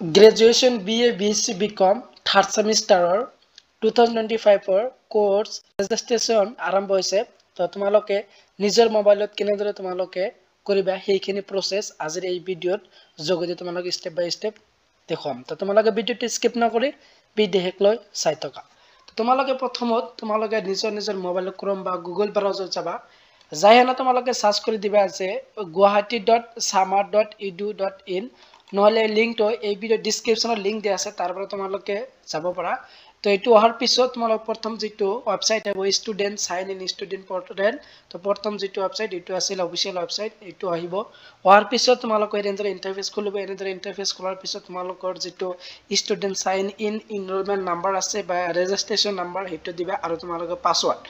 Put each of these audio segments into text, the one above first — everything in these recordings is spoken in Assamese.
Graduation BA BSc BCom third ছেমিষ্টাৰৰ 2025 কোৰ্স ৰেজিষ্ট্ৰেশ্যন আৰম্ভ হৈছে। তো তোমালোকে নিজৰ মোবাইলত কেনেদৰে তোমালোকে কৰিবা সেইখিনি প্ৰসেস আজিৰ এই ভিডিঅ'ত যোগেদি তোমালোকে স্টেপ বাই স্টেপ দেখুৱাম। তো তোমালোকে ভিডিঅ'টো স্কিপ নকৰি ভিডিঅ'ক লৈ চাই থকা। তো তোমালোকে প্ৰথমত তোমালোকে নিজৰ মোবাইলত ক্ৰম বা গুগল ব্ৰাউজাৰ যাবা। যাই হেনে তোমালোকে সাৰ্চ কৰি দিবা যে guwahati.samar.edu.in নহলে লিংকটো এই ভিডিও ডেসক্ৰিপচনত লিংক দিয়া আছে তাৰ পৰা তোমালোকে যাব পাৰা। তো এইটো অহাৰ পিছত তোমালোক প্ৰথম যেটো ওয়েবসাইট আছে student sign in student portal. তো প্ৰথম যেটো ওয়েবসাইট এইটো আছিল অফিশিয়াল ওয়েবসাইট, এইটো আহিব। অহাৰ পিছত তোমালোকে এনেদৰে ইন্টাৰফেস খুলিব। এনেদৰে ইন্টাৰফেস খোলাৰ পিছত তোমালোকৰ যেটো student sign in enrolment number আছে বা ৰেজিষ্ট্ৰেচন নাম্বাৰ সেইটো দিবা আৰু তোমালোকৰ পাসওয়ার্ড।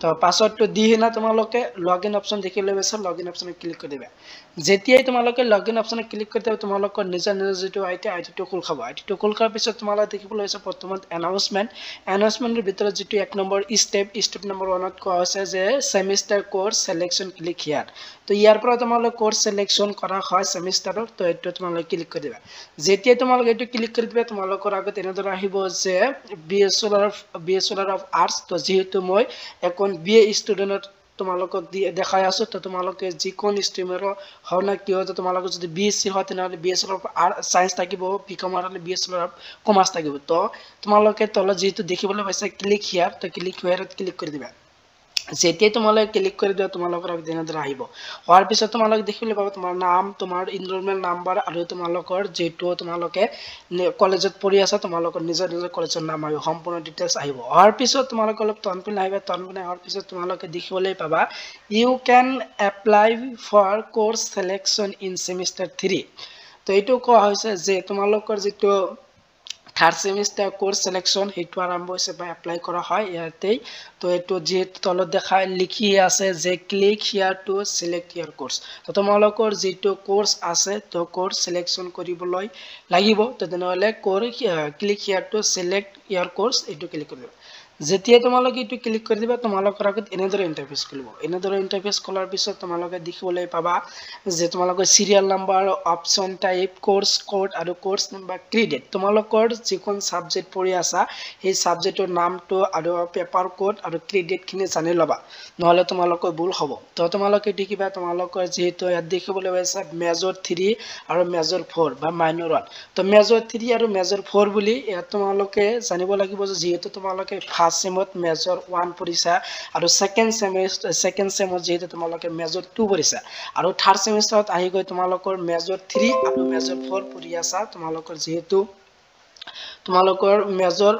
তো পাসওয়ার্ডটো দি হেনা তোমালোকে লগইন অপশন দেখিলে পাইছা, লগইন অপশনত ক্লিক কৰি দিবা। যেতিয়াই তোমালোকে লগইন অপশনত ক্লিক কৰি দিবা তোমালোকৰ নিজৰ যেটো আইডিটো খোল খাব। আইডিটো খোল খোৱাৰ পিছত তোমালোকে দেখিবলৈ পাইছা প্ৰথমত এনাউন্সমেন্টৰ ভিতৰত যেটো 1 নম্বৰ স্টেপ নম্বৰ 1ত কোৱা হৈছে যে সেমিস্টাৰ কোৰ্স সিলেকশন ক্লিক হিয়াৰ। তো ইয়াৰ পৰা তোমালোকে কোৰ্স সিলেকশন কৰা হয় সেমিস্টাৰৰ। তো এইটো তোমালোকে ক্লিক কৰি দিবা। যেতিয়া তোমালোকে এইটো ক্লিক কৰি দিবা তোমালোকৰ আগত এনেদৰে আহিব যে BA অফ আৰ্টছ। তো যেহেতু মই এখন BA ষ্টুডেন্টত তোমালোকক দেখাই আছো। তো তোমালোকে যিকোন ষ্ট্ৰীমৰ হও না কিয় তোমালোকে যদি BSc হয় তেনেহলে BSc অফ সায়েন্স থাকিব, BCom হলে BSc অফ কমাৰ্চ থাকিব। তো তোমালোকে তলত যেহেতু দেখিবলৈ পাইছা ক্লিক হিয়াৰ, তো ক্লিক হিয়াৰত ক্লিক কৰি দিবা। যেতিয়াই তোমালোকে ক্লিক কৰি দিবা তোমালোকৰ এনেদৰে আহিব। হোৱাৰ পিছত তোমালোকে দেখিবলৈ পাবা তোমাৰ নাম, তোমাৰ এনৰোলমেন্ট নাম্বাৰ আৰু তোমালোকৰ যেটো তোমালোকে কলেজত পঢ়ি আছা তোমালোকৰ নিজৰ কলেজৰ নাম আহিব, সম্পূৰ্ণ ডিটেইলছ আহিব। হোৱাৰ পিছত তোমালোকে অলপ তলপিনে আহিবা। তলপিনে হোৱাৰ পিছত তোমালোকে দেখিবলৈ পাবা you can apply for course selection in semester 3। তো এইটো কোৱা হৈছে যে তোমালোকৰ যেটো থাৰ্ড সেমিস্টাৰ কোৰ্স সিলেকশন হেতু আৰম্ভ হৈছে বা এপ্লাই কৰা হয় ইয়াতেই। তো এইটো যেহেতু তলত দেখাই লিখি আছে যে click here to select year course. তো তোমালোকৰ যেটো কোৰ্স আছে তো কোৰ্স সিলেকশন কৰিবলৈ লাগিব। তো তেনেহলে click here to select year course এইটো ক্লিক কৰিবা। যেতিয়া তোমালোকে এইটো ক্লিক কৰি দিবা তোমালোকৰ আগত এনেদৰে ইন্টাৰফেস খুলিব। এনেদৰে ইন্টাৰফেস খোলাৰ পিছত তোমালোকে দেখিবলৈ পাবা যে তোমালোকৰ serial number, option type, course code আৰু কোৰ্স নাম্বাৰ, ক্ৰেডিট। তোমালোকৰ যিখন সাবজেক্ট পঢ়ি আছা সেই সাবজেক্টৰ নামটো আৰু পেপাৰ কোড আৰু ক্ৰেডিট খিনি জানি লবা, নহলে তোমালোকৰ ভুল হ'ব। তো তোমালোকে দেখিবা তোমালোকৰ যেহেতু ইয়াত দেখিবলৈ পাইছা মেজৰ 3 আৰু মেজৰ 4 বা মাইনৰ 1। তো মেজৰ 3 আৰু মেজৰ 4 বুলি ইয়াত তোমালোকে জানিব লাগিব যে যেহেতু তোমালোকে ফাৰ্স্ট সেমত মেজৰ 1 পঢ়িছা আৰু সেকেন্ড সেমত যেহেতু তোমালোকে মেজৰ 2 পঢ়িছা আৰু থাৰ্ড সেমিস্টাৰত আহি গৈ তোমালোকৰ মেজৰ 3 আৰু মেজৰ 4 পঢ়ি আছা। তোমালোকৰ যেহেতু তোমালোকৰ মেজৰ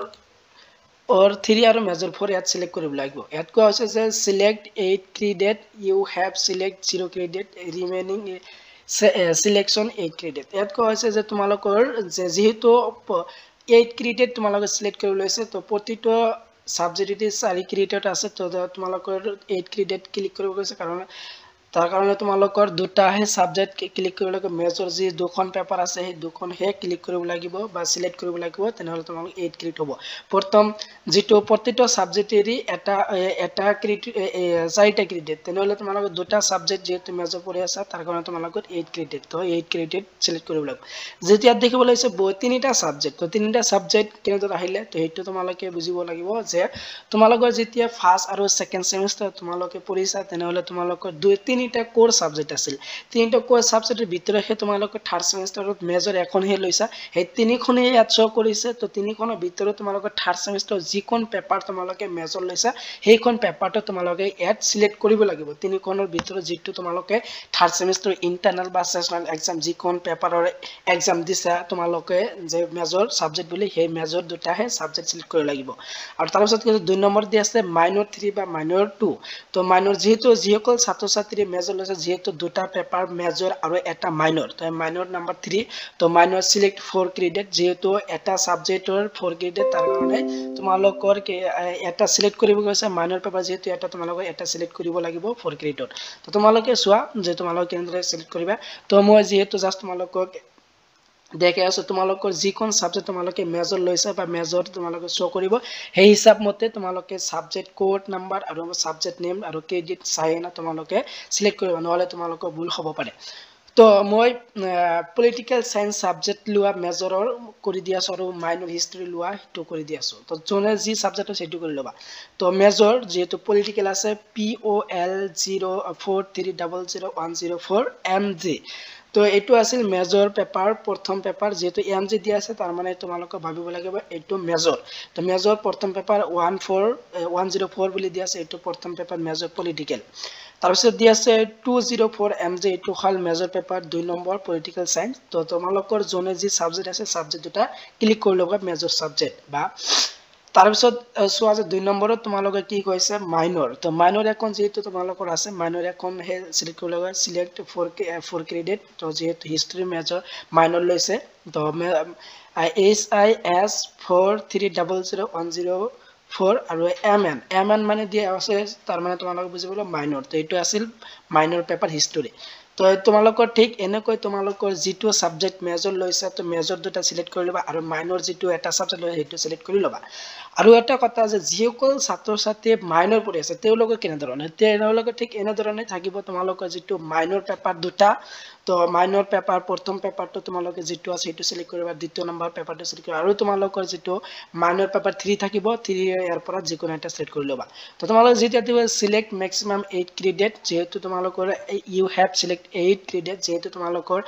3 আৰু মেজৰ 4 ইয়াত সিলেক্ট কৰিব লাগিব। ইয়াত কোৱা হৈছে যে select 8 credit, you have select 0 credit, remaining selection 8 credit. ইয়াত কোৱা হৈছে যে তোমালোকৰ যেহেতু 8 ক্ৰেডিট তোমালোকে সিলেক্ট কৰিব লৈছে। তো প্ৰতিটো সাবজেক্টে 4 ক্ৰেডিট আছে। তো তোমালোকৰ 8 ক্ৰেডিট ক্লিক কৰিব গৈছে কাৰণ তাৰ কাৰণে তোমালোকৰ দুটাহে সাবজেক্ট ক্লিক কৰিব লাগিব। মেজৰ যি দুখন পেপাৰ আছে সেই দুখনহে ক্লিক কৰিব লাগিব বা সিলেক্ট কৰিব লাগিব, তেনেহলে তোমালোক 8 ক্ৰেডিট হ'ব। প্ৰথম যেটো প্ৰতিটো সাবজেক্টেৰি এটা ক্ৰেডিট 4টা ক্ৰেডিট, তেনেহলে তোমালোকৰ দুটা সাবজেক্ট যেহেতু মেজৰ পঢ়ি আছে তাৰ কাৰণে তোমালোকৰ 8 ক্ৰেডিট। তো 8 ক্ৰেডিট সিলেক্ট কৰিব লাগিব। যেতিয়া দেখিব লাগিছে তিনিটা সাবজেক্ট, তো তিনিটা সাবজেক্ট কেনেদৰে আহিলে তো সেইটো তোমালোকে বুজিব লাগিব যে তোমালোকৰ যেতিয়া ফাৰ্স্ট আৰু সেকেন্ড সেমিস্টাৰ তোমালোকে পঢ়িছা তেনেহলে তোমালোকৰ তিনিটা কোৰ সাবজেক্ট আছিল। তিনিটা কোৰ সাবজেক্টৰ ভিতৰতহে তোমালোকে থাৰ্ড সেমিস্টাৰত মেজৰ এখনহে লৈছা, সেই তিনিখনে ইয়াত শো কৰিছে। তো তিনিখনৰ ভিতৰত তোমালোকৰ থাৰ্ড সেমিস্টাৰৰ যিখন পেপাৰ তোমালোকে মেজৰ লৈছা সেইখন পেপাৰটো তোমালোকে ইয়াত সিলেক্ট কৰিব লাগিব। তিনিখনৰ ভিতৰত যেটো তোমালোকে থাৰ্ড সেমিস্টাৰ ইন্টাৰনাল বা সেশনাল এক্সাম যিখন পেপাৰৰ এক্সাম দিছা তোমালোকে যে মেজৰ সাবজেক্ট বুলি সেই মেজৰ দুটাহে সাবজেক্ট সিলেক্ট কৰিব লাগিব। আৰু তাৰ পিছত 2 নম্বৰ দি আছে মাইনৰ 3 বা মাইনৰ 2। তো মাইনৰ যেহেতু যিসকল ছাত্ৰ ছাত্ৰী মেজৰ লৈছে যিহেতু দুটা পেপাৰ মেজৰ আৰু এটা মাইনৰ, তো মাইনৰ নাম্বাৰ 3। তো মাইনৰ সিলেক্ট 4 ক্ৰেডিট, যেহেতু এটা সাবজেক্টৰ 4 ক্ৰেডিট তাৰ কাৰণে তোমালোকৰ এটা সিলেক্ট কৰিব গৈছে। মাইনৰ পেপাৰ যেহেতু এটা তোমালোকে এটা সিলেক্ট কৰিব লাগিব 4 ক্ৰেডিটত। তো তোমালোকে চোৱা যে তোমালোকে কেনেদৰে সিলেক্ট কৰিবা। তো মই যেহেতু জাস্ট তোমালোকক দেখাই আছো তোমালোকৰ যিখন সাবজেক্ট তোমালোকে মেজৰ লৈছা বা মেজৰ তোমালোকে শো কৰিব সেই হিচাপ মতে তোমালোকে সাবজেক্ট কোড নাম্বাৰ আৰু সাবজেক্ট নেম আৰু ক্ৰেডিট চাই না তোমালোকে সিলেক্ট কৰিবা, নহলে তোমালোকৰ ভুল হ'ব পাৰে। তো মই পলিটিক্যাল সায়েন্স সাবজেক্ট লোৱা মেজৰৰ কৰি দি আছো আৰু মাইনৰ হিষ্ট্ৰী লোৱা সেইটো কৰি দি আছো তো যোনে যি সাবজেক্ট আছে সেইটো কৰি ল'বা তো মেজৰ যেহেতু পলিটিক্যাল আছে POL04300104 MG তো এইটো আছিল মেজৰ পেপাৰ প্ৰথম পেপাৰ যেহেতু MG দিয়া আছে তাৰ মানে তোমালোকে ভাবিব লাগিব এইটো মেজৰ তো মেজৰ প্ৰথম পেপাৰ 104 বুলি দিয়া আছে এইটো প্ৰথম পেপাৰ মেজৰ পলিটিক্যাল তাৰপিছত দি আছে 204 MJ এইটো হল major paper 2 number political science তো তোমালোকৰ জনে যি সাবজেক্ট আছে সাবজেক্ট দুটা ক্লিক কৰি ল'বা মেজৰ সাবজেক্ট বা তাৰপিছত চোৱা যে 2 নম্বৰত তোমালোকে কি কৈছে মাইনৰ তো মাইনৰ এখন যেহেতু তোমালোকৰ আছে মাইনৰ এখন হে সিলেক্ট কৰি ল'বা সিলেক্ট 4 ক্ৰেডিট তো যেহেতু হিষ্ট্ৰী মেজৰ মাইনৰ লৈছে তো HIS 43001004 আৰু MN মানে দিয়া আছে তাৰ মানে তোমালোকে বুজিবলৈ মাইনৰ তো এইটো আছিল মাইনৰ পেপাৰ হিষ্ট্ৰী তো তোমালোকৰ ঠিক এনেকৈ তোমালোকৰ যেটো সাবজেক্ট মেজৰ লৈছে তো মেজৰ দুটা সিলেক্ট কৰি লবা আৰু মাইনৰ যেটো এটা সাবজেক্ট লৈ সেইটো সিলেক্ট কৰি লবা আৰু এটা কথা যে যিসকল ছাত্ৰ ছাত্ৰী মাইনৰ পঢ়ি আছে তেওঁলোকে তেওঁলোকে ঠিক এনে ধৰণে থাকিব তোমালোকৰ যেটো মাইনৰ পেপাৰ দুটা তো মাইনৰ পেপাৰ প্ৰথম পেপাৰটো তোমালোকে যেটো আছে সেইটো সিলেক্ট কৰিবা দ্বিতীয় নম্বৰ পেপাৰটো সিলেক্ট কৰিবা আৰু তোমালোকৰ যেটো মাইনৰ পেপাৰ 3 থাকিব 3 ইয়াৰ পৰা যিকোনো এটা সিলেক্ট কৰি লবা তো তোমালোকে যেতিয়া সিলেক্ট ম্যাক্সিমাম 8 ক্ৰেডিট যেহেতু তোমালোকৰ ইউ হ্যাভ সিলেক্ট 8 ক্ৰেডিট যেহেতু তোমালোকৰ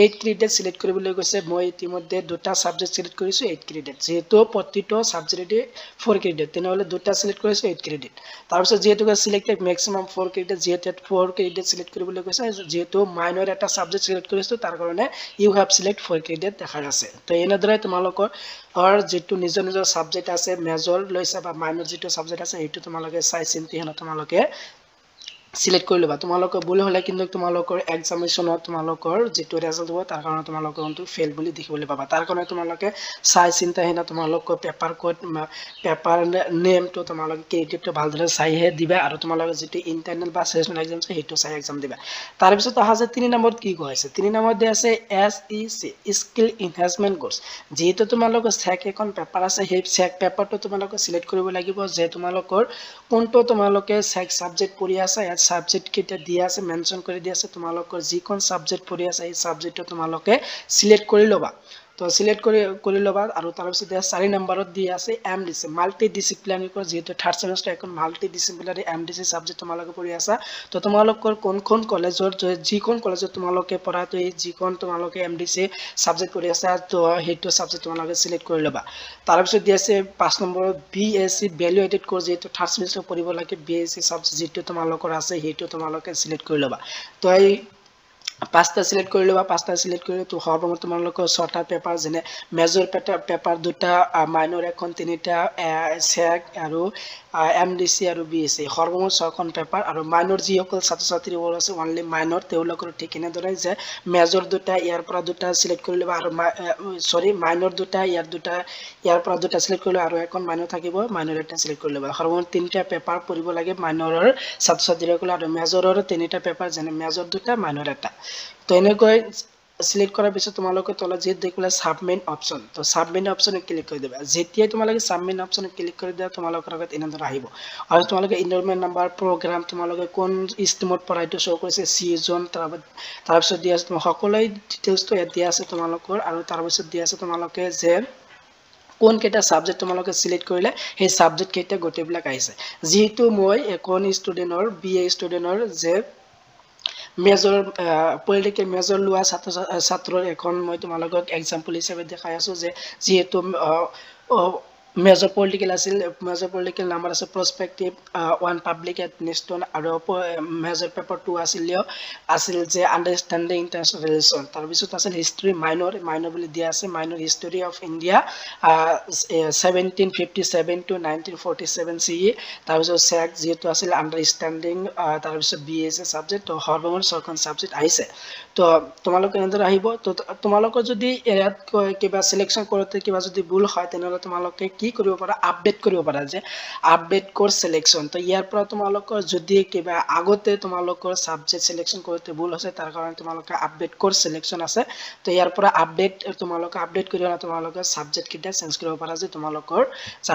8 ক্ৰেডিট সিলেক্ট কৰিবলৈ কৈছে মই ইতিমধ্যে দুটা সাবজেক্ট সিলেক্ট কৰিছো 8 ক্ৰেডিট যেহেতু প্ৰতিটো সাবজেক্টে 4 ক্ৰেডিট তেনেহলে দুটা সিলেক্ট কৰিছো 8 ক্ৰেডিট তাৰপিছত যেহেতু সিলেক্টেড ম্যাক্সিমাম 4 ক্ৰেডিট যেহেতু 4 ক্ৰেডিট সিলেক্ট কৰিবলৈ কৈছে যেহেতু মাইনৰ এটা সাবজেক্ট সিলেক্ট কৰিছো তাৰ কাৰণে ইউ হ্যাভ সিলেক্ট 4 ক্ৰেডিট দেখা আছে তো এনেদৰে তোমালোকৰ যেটো নিজৰ নিজৰ সাবজেক্ট আছে মেজৰ লৈছে বা মাইনৰ যেটো সাবজেক্ট আছে এইটো তোমালোকে চাই চিন্তি হেন তোমালোকে সিলেক্ট কৰি লবা তোমালোকৰ ভুল হলে কিন্তু তোমালোকৰ এক্সামিনেশনত তোমালোকৰ যেটো ৰিজাল্ট হ'ব তাৰ কাৰণে তোমালোকে অন্তু ফেল বুলি দেখিবলৈ পাবা তাৰ কাৰণে তোমালোকে চাই চিন্তা হেনা তোমালোকৰ পেপাৰ কোড পেপাৰ নেমটো তোমালোকে ক্ৰেডিটটো ভালদৰে চাইহে দিবা আৰু তোমালোকে যেটো ইন্টাৰনেল বা সেশনাল এক্সাম আছে সেইটো চাই এক্সাম দিবা তাৰ পিছত আহা যে 3 নম্বৰত কি কৈছে 3 নম্বৰত দিয়া আছে SEC স্কিল এনহান্সমেন্ট কোৰ্স যেটো তোমালোকৰ চেক এখন পেপাৰ আছে সেই চেক পেপাৰটো তোমালোকে সিলেক্ট কৰিব লাগিব যে তোমালোকৰ কোনটো তোমালোকে চেক সাবজেক্ট পঢ়ি আছে সাবজেক্ট কেইটা দিয়া আছে মেনশন কৰি দিয়া আছে তোমালোকৰ যিকোন সাবজেক্ট পঢ়ি আছে এই সাবজেক্টটো তোমালোকে সিলেক্ট কৰি লবা তো সিলেক্ট কৰি লবা আৰু তাৰ পিছত 4 নম্বৰত দি আছে MDC মাল্টি ডিসিপ্লিনাৰী কোৰ্স যেটো থাৰ্ড সেমিস্টাৰ এখন মাল্টি ডিসিপ্লিনাৰী MDC সাবজেক্ট তোমালোকে পঢ়ি আছে তো তোমালোকৰ কোনখন কলেজৰ যিকোন কলেজত তোমালোকে পঢ়াটো এই যিকোন তোমালোকে MDC সাবজেক্ট পঢ়ি আছে তো হেটো সাবজেক্ট তোমালোকে সিলেক্ট কৰি লবা তাৰ পিছত দি আছে 5 নম্বৰত BSc ভ্যালু এডেড কোৰ্স যেটো থাৰ্ড সেমিস্টাৰ পঢ়িব লাগে BSc সাবজেক্ট যেটো তোমালোকৰ আছে হেটো তোমালোকে সিলেক্ট কৰি লবা তো এই পাঁচটা সিলেক্ট কৰি লবা পাঁচটা সিলেক্ট কৰি তো সৰ্বমুঠ তোমালোকৰ 6টা পেপাৰ যেনে মেজৰ পেপাৰ দুটা মাইনৰ এখন তিনিটা চেক আৰু MDC আৰু BSc সৰ্বমুঠ 6খন পেপাৰ আৰু মাইনৰ যিসকল ছাত্ৰ ছাত্ৰী আছে অনলি মাইনৰ তেওঁলোকৰ ঠিক এনেদৰে যে মেজৰ দুটা ইয়াৰ পৰা দুটা সিলেক্ট কৰি লবা আৰু সৰি মাইনৰ দুটা ইয়াৰ পৰা দুটা সিলেক্ট কৰি লবা আৰু এখন মাইনৰ থাকিব মাইনৰ এটা সিলেক্ট কৰি লবা সৰ্বমুঠ 3টা পেপাৰ পঢ়িব লাগে মাইনৰৰ ছাত্ৰ ছাত্ৰীসকল আৰু মেজৰৰ 3টা পেপাৰ যেনে মেজৰ দুটা মাইনৰ এটা তো এনেকৈ সিলেক্ট কৰাৰ পিছত তোমালোকে তলত যে দেখিলে সাবমিট অপচন তো সাবমিট অপচনে ক্লিক কৰি দিবা যেতিয়া তোমালোকে সাবমিট অপচনে ক্লিক কৰি দিয়া তোমালোকৰ আগত এনেদৰে আহিব আৰু তোমালোকে এনৰলমেন্ট নাম্বাৰ প্ৰগ্ৰাম তোমালোকে কোন স্ট্ৰীমত পঢ়াইটো শো কৰিছে সিজন তাৰ পিছত দিয়া আছে সকলো ডিটেইলছটো ইয়াত দিয়া আছে তোমালোকৰ আৰু তাৰ পিছত দিয়া আছে তোমালোকে যে কোন কেটা সাবজেক্ট তোমালোকে সিলেক্ট কৰিলে সেই সাবজেক্ট কেটা গোটেইবিলাক আহিছে যেহেতু মই এখন ষ্টুডেন্টৰ BA ষ্টুডেন্টৰ যে মেজৰ পলিটিক্যাল মেজৰ লোৱা ছাত্ৰৰ এখন মই তোমালোকক এক্সাম্পল হিচাপে দেখাই আছো যে যেহেতু মেজৰ পলিটিক্যাল আছিল মেজৰ পলিটিক্যাল নাম্বাৰ আছে প্ৰসপেক্টিভ 1 পাব্লিক এডমিনিষ্ট্ৰেশ্যন আৰু মেজৰ পেপাৰ 2 আছিল যে আন্ডাৰষ্টেণ্ডিং ইন্টাৰনেশ্যনেল ৰিলেশ্যন তাৰ পিছত আছিল হিষ্ট্ৰী মাইনৰ বুলি দিয়া আছে minor history of India 1757 to 1947 CE তাৰ পিছত চেক যেটো আছিল আন্ডাৰষ্টেণ্ডিং তাৰ পিছত BSc সাবজেক্ট হৰমোন সখন সাবজেক্ট আহিছে তো তোমালোকে এনেদৰে আহিব তো তোমালোকৰ যদি ইয়াত কিবা সিলেকশন কৰোতে কিবা যদি ভুল হয় তেনেহলে তোমালোকে কি কৰিব পাৰা আপডেট কৰিব পাৰা যে আপডেট কোৰ্স সিলেকশন তো ইয়াৰ পৰা তোমালোকৰ যদি কিবা আগতে তোমালোকৰ সাবজেক্ট সিলেকশন কৰোতে ভুল হৈছে তাৰ কাৰণে তোমালোকে আপডেট কোৰ্স সিলেকশন আছে তো ইয়াৰ পৰা তোমালোকে আপডেট কৰিলে তোমালোকে সাবজেক্ট কিটা চেঞ্জ কৰিব পাৰা যে তোমালোকৰ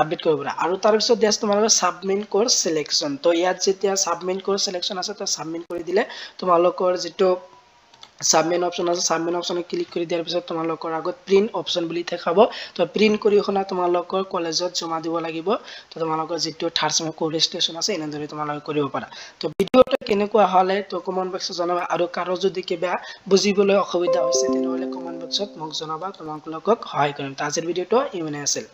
আপডেট কৰিব পাৰা আৰু তাৰ পিছত দেছ তোমালোকে সাবমিট কোৰ্স সিলেকশন তো ইয়াত যেতিয়া সাবমিট কোৰ্স সিলেকশন আছে তো সাবমিট কৰি দিলে তোমালোকৰ যেটো সাবমেন অপশন আছে সাবমেন অপশনে ক্লিক কৰি দিয়াৰ পিছত তোমালোকৰ আগত প্ৰিন্ট অপশন বুলি দেখাব তো প্ৰিন্ট কৰি খনা তোমালোকৰ কলেজত জমা দিব লাগিব তো তোমালোকৰ যেটো থাৰ্ড সেম কোৰেষ্ট্ৰেচন আছে এনেদৰে তোমালোকে কৰিব পাৰা তো ভিডিওটো কেনেকুৱা হলে তো কমেন্ট বক্সত জনাবা আৰু কাৰো যদি কিবা বুজিবলৈ অসুবিধা হৈছে তেনেহলে কমেন্ট বক্সত মোক জনাবা তোমালোকক সহায় কৰিম আজিৰ ভিডিওটো ইমানে আছিল